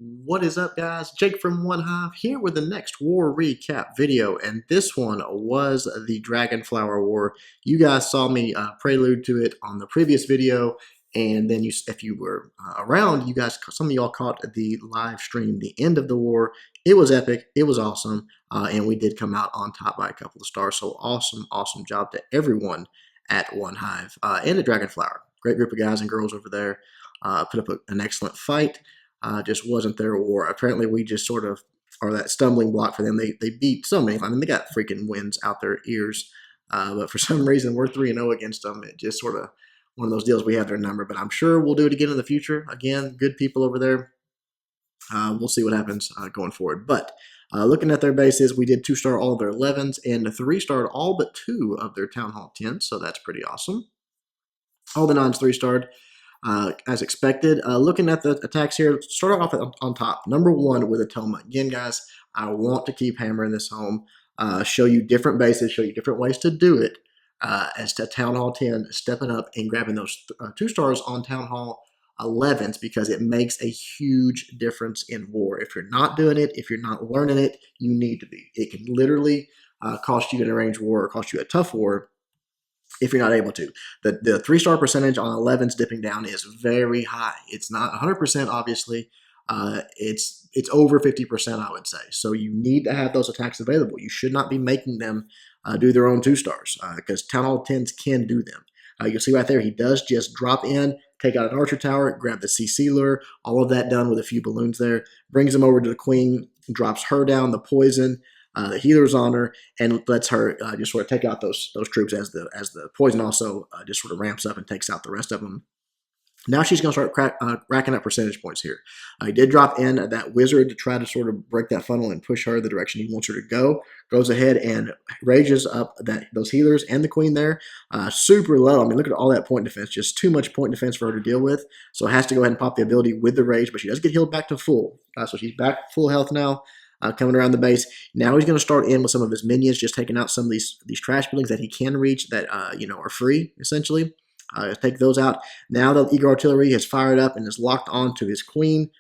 What is up, guys? Jake from OneHive here with the next war recap video, and this one was the Dragonflower War. You guys saw me prelude to it on the previous video, and then if you were around, some of y'all caught the live stream, the end of the war. It was epic. It was awesome, and we did come out on top by a couple of stars. So awesome job to everyone at OneHive and at Dragonflower. Great group of guys and girls over there. Put up an excellent fight. Just wasn't their war. Apparently, we just sort of are that stumbling block for them. They beat so many. I mean, they got freaking wins out their ears, but for some reason, we're 3-0 against them. It just sort of one of those deals. We have their number, but I'm sure we'll do it again in the future. Again, good people over there. We'll see what happens going forward. But looking at their bases, we did 2-star all of their 11s and 3-starred all but 2 of their Town Hall 10s, so that's pretty awesome. All the 9s 3-starred. As expected. Looking at the attacks here, start off on top. Number 1 with Atoma. Again, guys, I want to keep hammering this home. Show you different bases, show you different ways to do it. As to Town Hall 10, stepping up and grabbing those 2 stars on Town Hall 11s, because it makes a huge difference in war. If you're not doing it, if you're not learning it, you need to be. It can literally cost you an arranged war or cost you a tough war if you're not able to. The 3-star percentage on 11s dipping down is very high. It's not 100%, obviously. It's over 50%, I would say. So you need to have those attacks available. You should not be making them do their own 2 stars, because Town Hall 10s can do them. You'll see right there, he does just drop in, take out an archer tower, grab the CC lure, all of that done with a few balloons there, brings him over to the queen, drops her down, the poison, the healer's on her, and lets her just sort of take out those troops as the poison also just sort of ramps up and takes out the rest of them. Now she's going to start racking up percentage points here. He did drop in that wizard to try to sort of break that funnel and push her the direction he wants her to go. Goes ahead and rages up those healers and the queen there. Super low. I mean, look at all that point defense. Just too much point defense for her to deal with. So has to go ahead and pop the ability with the rage, but she does get healed back to full. So she's back full health now. Coming around the base. Now he's going to start in with some of his minions, just taking out some of these trash buildings that he can reach that are free, essentially. Take those out. Now the Eagle Artillery has fired up and is locked onto his queen.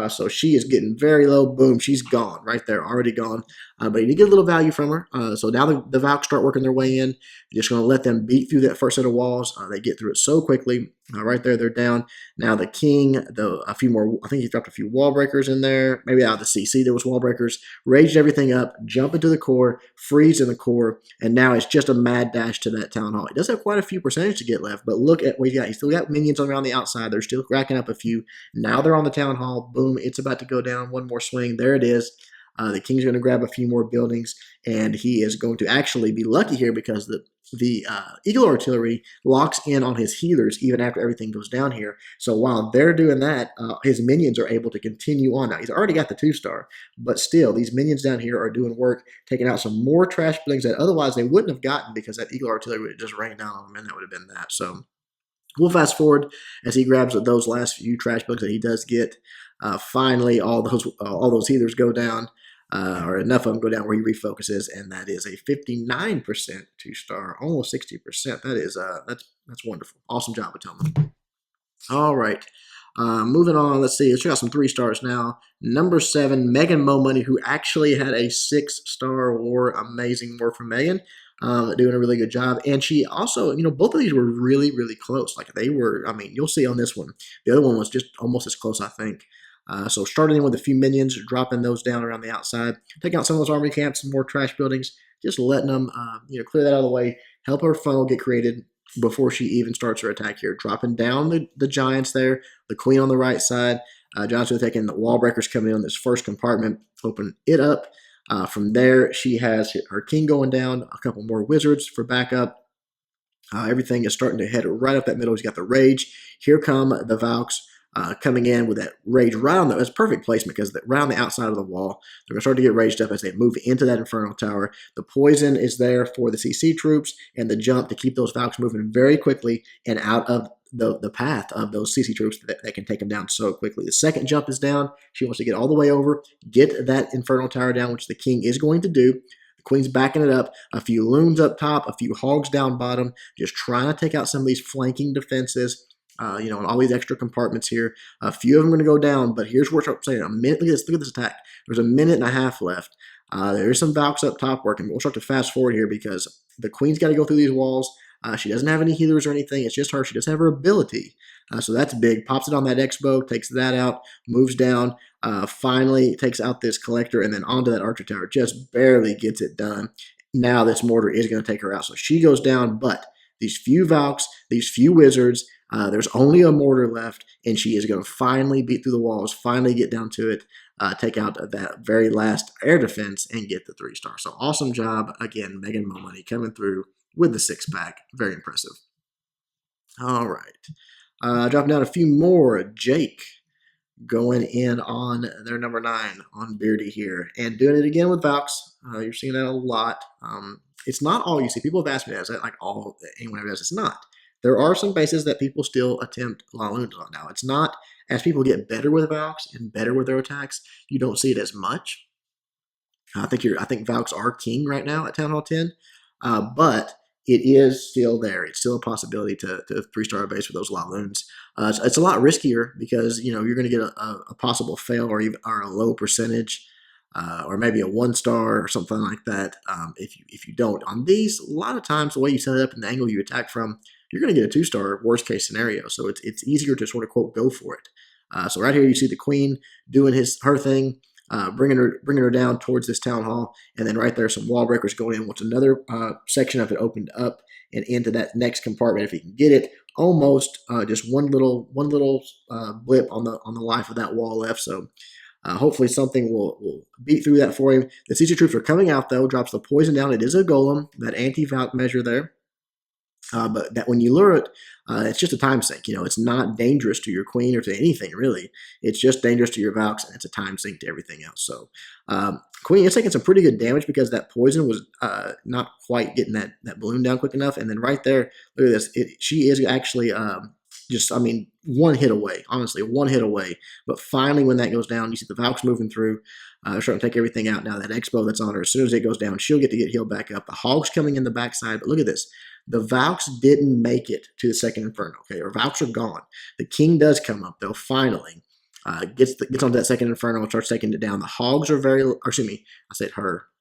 So she is getting very low. Boom, she's gone right there, already gone. But you need to get a little value from her. So now the Valks start working their way in. You're just going to let them beat through that first set of walls. They get through it so quickly. Right there, they're down. Now the king, a few more, I think he dropped a few wall breakers in there. Maybe out of the CC there was wall breakers. Raged everything up, jump into the core, freeze in the core, and now it's just a mad dash to that Town Hall. He does have quite a few percentage to get left, but look at what he got. He's still got minions around the outside. They're still racking up a few. Now they're on the Town Hall. Boom, it's about to go down. One more swing. There it is. The king's going to grab a few more buildings, and he is going to actually be lucky here because the Eagle Artillery locks in on his healers even after everything goes down here. So while they're doing that, his minions are able to continue on. Now, he's already got the 2-star, but still, these minions down here are doing work, taking out some more trash buildings that otherwise they wouldn't have gotten because that Eagle Artillery would have just rained down on them, and that would have been that. So we'll fast forward as he grabs those last few trash buildings that he does get. Finally, all those healers go down. Or enough of them go down where he refocuses, and that is a 59% 2-star, almost 60%. That is that's wonderful. Awesome job, Atoma. All right, moving on. Let's see. Let's check out some 3-stars now. Number 7, Megan Mo Money, who actually had a 6-star war. Amazing war from Megan. Doing a really good job, and she also, both of these were really close. Like they were. I mean, you'll see on this one. The other one was just almost as close, I think. So starting in with a few minions, dropping those down around the outside, taking out some of those army camps, some more trash buildings, just letting them, clear that out of the way, help her funnel get created before she even starts her attack here. Dropping down the giants there, the queen on the right side. Giants are taking the wall breakers coming in on this first compartment, open it up. From there, she has her king going down, a couple more wizards for backup. Everything is starting to head right up that middle. He's got the rage. Here come the Valks. Coming in with that rage right on that's perfect placement because right on the outside of the wall, they're going to start to get raged up as they move into that inferno tower. The poison is there for the CC troops and the jump to keep those Valks moving very quickly and out of the path of those CC troops that can take them down so quickly. The second jump is down. She wants to get all the way over, get that inferno tower down, which the king is going to do. The queen's backing it up. A few loons up top, a few hogs down bottom, just trying to take out some of these flanking defenses. and all these extra compartments here. A few of them are going to go down, but here's where I'm saying a minute. Look at this attack. There's a minute and a half left. There's some Valks up top working. We'll start to fast forward here because the Queen's got to go through these walls. She doesn't have any healers or anything. It's just her. She doesn't have her ability. So that's big. Pops it on that X-bow, takes that out, moves down, finally takes out this collector, and then onto that archer tower. Just barely gets it done. Now this mortar is going to take her out. So she goes down, but these few Valks, these few wizards, there's only a mortar left, and she is going to finally beat through the walls, finally get down to it, take out that very last air defense, and get the 3-star. So awesome job. Again, Megan Money coming through with the 6-pack. Very impressive. All right. Dropping down a few more. Jake going in on their number 9 on Beardy here. And doing it again with Valks. You're seeing that a lot. It's not all you see. People have asked me that. Is that like all anyone ever does? It's not. There are some bases that people still attempt Laloons on. Now, it's not, as people get better with Valks and better with their attacks, you don't see it as much. I think Valks are king right now at Town Hall 10, but it is still there. It's still a possibility to 3-star a base with those Laloons. It's a lot riskier because you're going to get a possible fail or a low percentage, or maybe a 1-star or something like that. If you don't on these, a lot of times the way you set it up and the angle you attack from, you're going to get a 2-star worst case scenario. So it's easier to sort of quote go for it. So right here you see the Queen doing her thing. Bringing her down towards this town hall, and then right there some wall breakers going in. Once another section of it opened up and into that next compartment, if he can get it, almost just one little blip on the life of that wall left. So hopefully something will beat through that for him. The siege troops are coming out though. Drops the poison down. It is a golem, that anti-Valk measure there. But that when you lure it, it's just a time sink. It's not dangerous to your Queen or to anything, really. It's just dangerous to your Valks, and it's a time sink to everything else. So Queen is taking some pretty good damage because that poison was not quite getting that balloon down quick enough. And then right there, look at this. She is actually one hit away. Honestly, one hit away. But finally, when that goes down, you see the Valks moving through. Starting to take everything out now. That X-bow that's on her, as soon as it goes down, she'll get healed back up. The Hogs coming in the backside. But look at this. The Valks didn't make it to the second Inferno, okay? Or Valks are gone. The King does come up, though, finally. Gets onto that second Inferno and starts taking it down. The Hogs are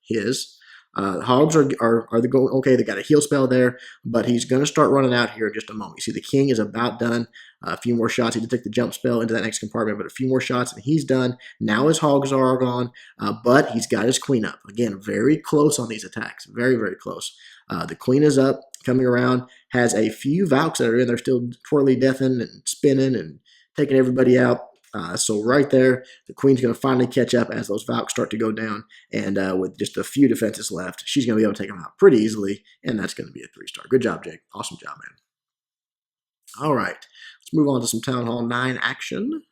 his. The Hogs are going, okay, they got a heal spell there, but he's going to start running out here in just a moment. You see the King is about done. A few more shots. He did take the jump spell into that next compartment, but a few more shots, and he's done. Now his Hogs are gone, but he's got his Queen up. Again, very close on these attacks. Very, very close. The Queen is up, coming around, has a few Valks that are in. They're still twirly deathing and spinning and taking everybody out. So right there, the Queen's going to finally catch up as those Valks start to go down. And with just a few defenses left, she's going to be able to take them out pretty easily. And that's going to be a 3-star. Good job, Jake. Awesome job, man. All right. Let's move on to some Town Hall 9 action.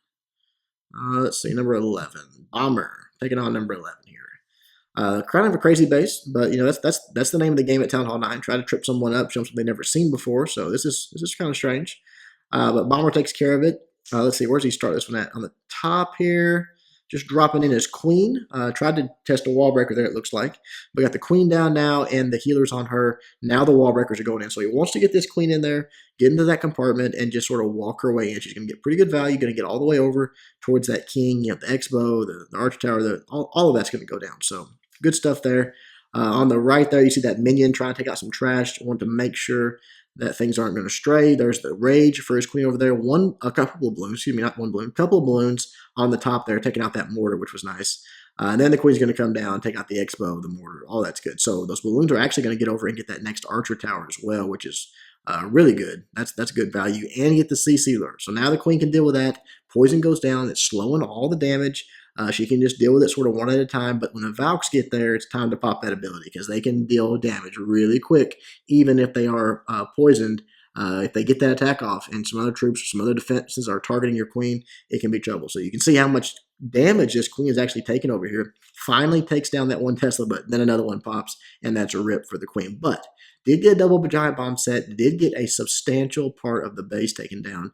Let's see, number 11. Bomber. Taking on number 11 here. Kind of a crazy base, but that's the name of the game at Town Hall 9. Try to trip someone up, show them something they've never seen before. So this is kind of strange. But Bomber takes care of it. Let's see, where's he start this one at? On the top here, just dropping in his Queen. Tried to test a wall breaker there, it looks like. We got the Queen down now and the healers on her. Now the wall breakers are going in. So he wants to get this Queen in there, get into that compartment, and just sort of walk her way in. She's going to get pretty good value, going to get all the way over towards that King. You have the X-bow, the Archer Tower, all of that's going to go down. So good stuff there. On the right there, you see that minion trying to take out some trash. Want to make sure that things aren't going to stray. There's the Rage for his Queen over there. A couple of balloons, excuse me, not one balloon, couple of balloons on the top there, taking out that mortar, which was nice. And then the Queen's going to come down, take out the X-bow, the mortar, all that's good. So those balloons are actually going to get over and get that next Archer Tower as well, which is really good. That's good value. And get the Sea Sealer. So now the Queen can deal with that. Poison goes down. It's slowing all the damage. She can just deal with it sort of one at a time. But when the Valks get there, it's time to pop that ability because they can deal damage really quick, even if they are poisoned. If they get that attack off and some other troops or some other defenses are targeting your Queen, it can be trouble. So you can see how much damage this Queen is actually taking over here. Finally takes down that one Tesla, but then another one pops, and that's a rip for the Queen. But did get a double giant bomb set, did get a substantial part of the base taken down.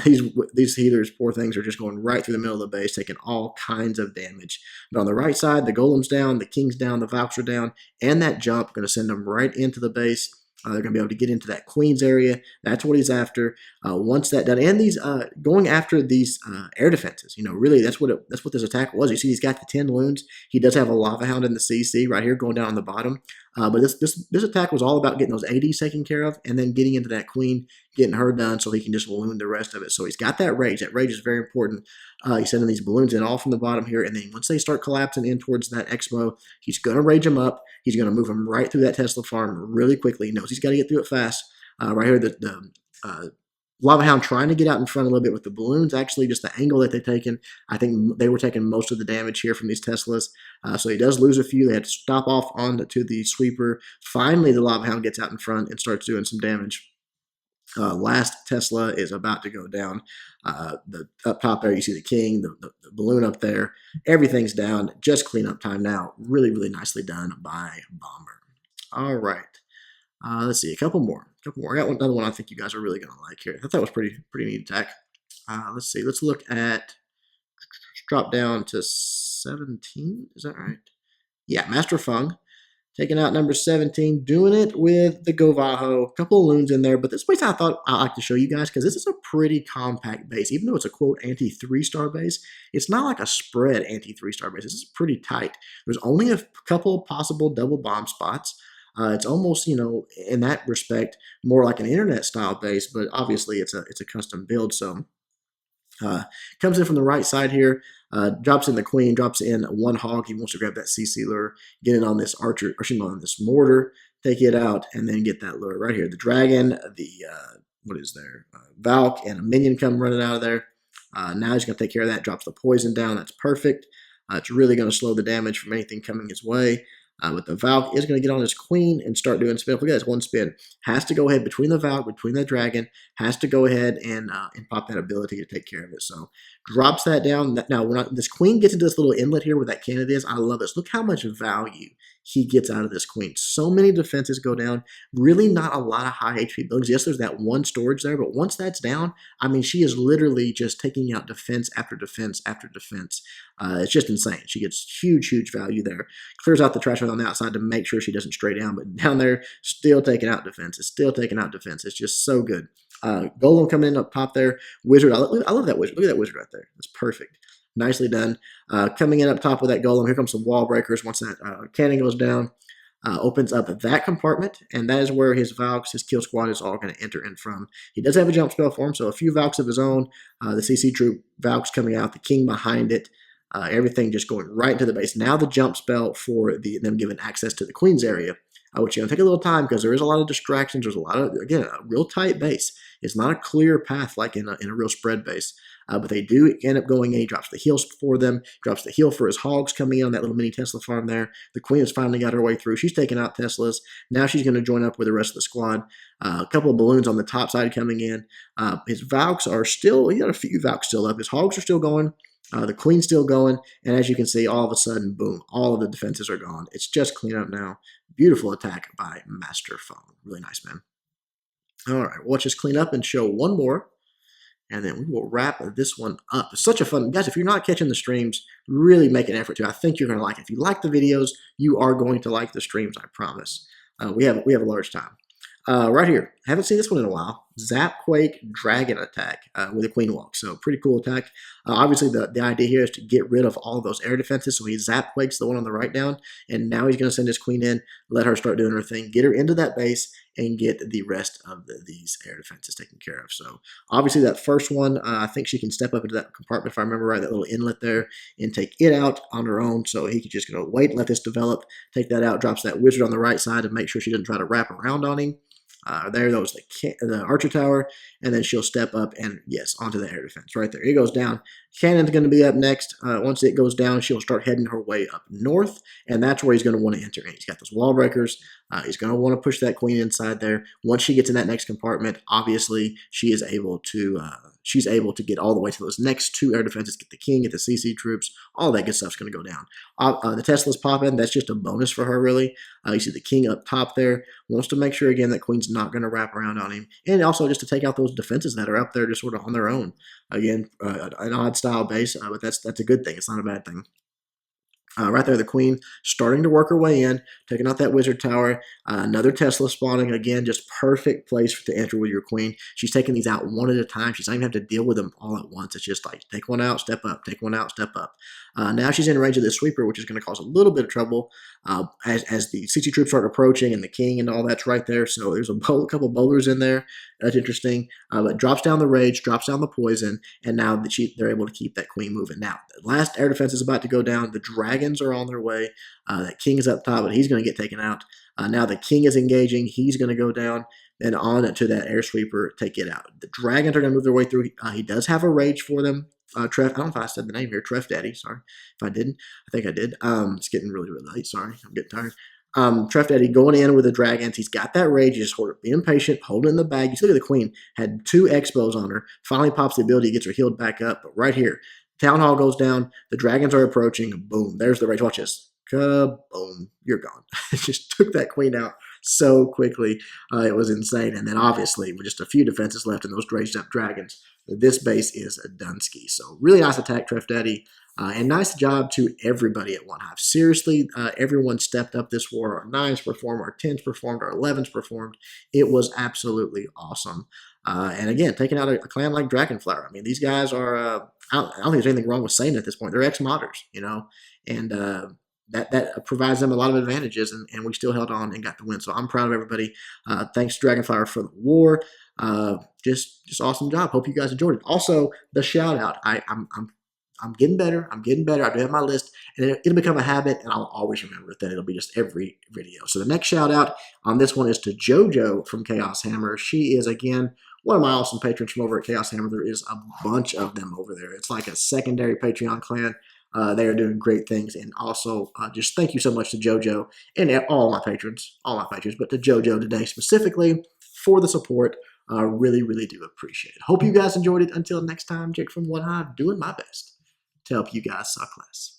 These healers, poor things, are just going right through the middle of the base, taking all kinds of damage. But on the right side, the Golem's down, the King's down, the Valks are down, and that jump going to send them right into the base. They're going to be able to get into that queen's area. That's what he's after. Once that done, and these going after these air defenses. Really, that's what this attack was. You see, he's got the 10 loons. He does have a lava hound in the CC right here, going down on the bottom. But this attack was all about getting those ADs taken care of, and then getting into that queen, getting her done, so he can just loon the rest of it. So he's got that rage. That rage is very important. He's sending these balloons in all from the bottom here, and then once they start collapsing in towards that Expo, he's going to rage them up. He's going to move them right through that Tesla farm really quickly. He knows he's got to get through it fast. Right here, the Lava Hound trying to get out in front a little bit with the balloons. Actually, just the angle that they've taken, I think they were taking most of the damage here from these Teslas. So he does lose a few. They had to stop off onto the sweeper. Finally, the Lava Hound gets out in front and starts doing some damage. Last Tesla is about to go down. The up top there, you see the king, the balloon up there. Everything's down. Just cleanup time now. Really, really nicely done by Bomber. All right. Let's see, a couple more. I got another one I think you guys are really going to like here. I thought that was pretty neat attack. Let's see. Let's look at, drop down to 17. Is that right? Yeah, Master Feng. Taking out number 17, doing it with the Govaho. A couple of loons in there, but this base I thought I'd like to show you guys because this is a pretty compact base. Even though it's a, quote, anti-3-star base, it's not like a spread anti-3-star base. This is pretty tight. There's only a couple possible double bomb spots. It's almost, in that respect, more like an internet-style base, but obviously it's a custom build, so... comes in from the right side here, drops in the queen, drops in one hog. He wants to grab that CC lure, get it on this archer, or on this mortar, take it out, and then get that lure right here. The dragon, Valk, and a minion come running out of there. Now he's going to take care of that, drops the poison down. That's perfect. It's really going to slow the damage from anything coming his way. But the Valk is going to get on his queen and start doing spin. Look at this, one spin. Has to go ahead between the Valk, between the dragon, has to go ahead and pop that ability to take care of it. So drops that down. Now, this queen gets into this little inlet here where that cannon is. I love this. Look how much value he gets out of this queen. So many defenses go down. Really not a lot of high HP buildings. Yes, there's that one storage there, but once that's down, I mean, she is literally just taking out defense after defense after defense. It's just insane. She gets huge, huge value there. Clears out the trash on the outside to make sure she doesn't stray down, but down there, still taking out defenses, still taking out defense. It's just so good. Golem coming in up top there. Wizard, I love that wizard. Look at that wizard right there. That's perfect. Nicely done. Coming in up top with that golem. Here comes some wall breakers. Once that cannon goes down, opens up that compartment, and that is where his Valks, his kill squad is all going to enter in from. He does have a jump spell for him, so a few Valks of his own. The CC troop Valks coming out, the king behind it. Everything just going right into the base. Now the jump spell for them giving access to the queen's area, which going to take a little time because there is a lot of distractions. There's a lot of, again, a real tight base. It's not a clear path like in a real spread base. But they do end up going in. He drops the heals for them, drops the heal for his hogs coming in on that little mini Tesla farm there. The queen has finally got her way through. She's taking out Teslas. Now she's going to join up with the rest of the squad. A couple of balloons on the top side coming in. His Valks are still, he got a few Valks still up. His hogs are still going. The queen's still going, and as you can see, all of a sudden, boom, all of the defenses are gone. It's just cleanup now. Beautiful attack by Master Feng. Really nice, man. All right, we'll just clean up and show one more, and then we will wrap this one up. It's such a fun, guys, if you're not catching the streams, really make an effort to. I think you're going to like it. If you like the videos, you are going to like the streams, I promise. We have a large time. Right here, haven't seen this one in a while. Zap-quake dragon attack with a queen walk. So pretty cool attack. Obviously, the idea here is to get rid of all of those air defenses. So he Zap-quakes the one on the right down, and now he's going to send his queen in, let her start doing her thing, get her into that base, and get the rest of these air defenses taken care of. So obviously that first one, I think she can step up into that compartment, if I remember right, that little inlet there, and take it out on her own. So he could just go wait, let this develop, take that out, drops that wizard on the right side, and make sure she doesn't try to wrap around on him. There goes the archer tower, and then she'll step up and, yes, onto the air defense right there. It goes down. Cannon's going to be up next. Once it goes down, she'll start heading her way up north, and that's where he's going to want to enter in. He's got those wall breakers. He's going to want to push that queen inside there. Once she gets in that next compartment, obviously she is able to she's able to get all the way to those next two air defenses, get the king, get the CC troops. All that good stuff's going to go down. The Tesla's popping. That's just a bonus for her, really. You see the king up top there. Wants to make sure, again, that queen's not going to wrap around on him. And also just to take out those defenses that are up there just sort of on their own. Again, an odd style base, but that's a good thing. It's not a bad thing. Right there, the queen starting to work her way in, taking out that wizard tower. Another Tesla spawning. Again, just perfect place to enter with your queen. She's taking these out one at a time. She's not even having to deal with them all at once. It's just like take one out, step up, take one out, step up. Now she's in range of this sweeper, which is going to cause a little bit of trouble as the CC troops start approaching and the king and all that's right there. So there's a couple boulders in there. That's interesting. But drops down the rage, drops down the poison, and now they're able to keep that queen moving. Now, the last air defense is about to go down. The dragons are on their way. That king is up top, but he's going to get taken out. Now the king is engaging. He's going to go down. Then on to that air sweeper, take it out. The dragons are going to move their way through. He does have a rage for them. Treff, I don't know if I said the name here. Treff Daddy, sorry. If I didn't, I think I did. It's getting really, really late. Sorry, I'm getting tired. Treff Daddy going in with the dragons. He's got that rage. He's just being patient, holding the bag. You see, look at the queen. Had 2 expos on her. Finally pops the ability, gets her healed back up. But right here, town hall goes down. The dragons are approaching. Boom. There's the rage. Watch this. Kaboom. You're gone. It just took that queen out so quickly. It was insane. And then obviously, with just a few defenses left and those raged up dragons, this base is a Dunsky. So really nice attack, Treff Daddy. And nice job to everybody at OneHive. Seriously, everyone stepped up this war. Our 9s performed, our 10s performed, our 11s performed. It was absolutely awesome. And again, taking out a clan like Dragonflower. I mean, these guys are, I don't think there's anything wrong with saying it at this point. They're ex-modders, you know, and that provides them a lot of advantages, and we still held on and got the win. So I'm proud of everybody. Thanks to Dragonflower for the war. Just awesome job. Hope you guys enjoyed it. Also, the shout out. I'm getting better. I'm getting better. I do have my list, and it'll become a habit, and I'll always remember that it'll be just every video. So the next shout out on this one is to JoJo from Chaos Hammer. She is, again, one of my awesome patrons from over at Chaos Hammer. There is a bunch of them over there. It's like a secondary Patreon clan. They are doing great things. And also, just thank you so much to JoJo and all my patrons, but to JoJo today specifically for the support. Really, really do appreciate it. Hope you guys enjoyed it. Until next time, Jake from OneHive, doing my best to help you guys suck less.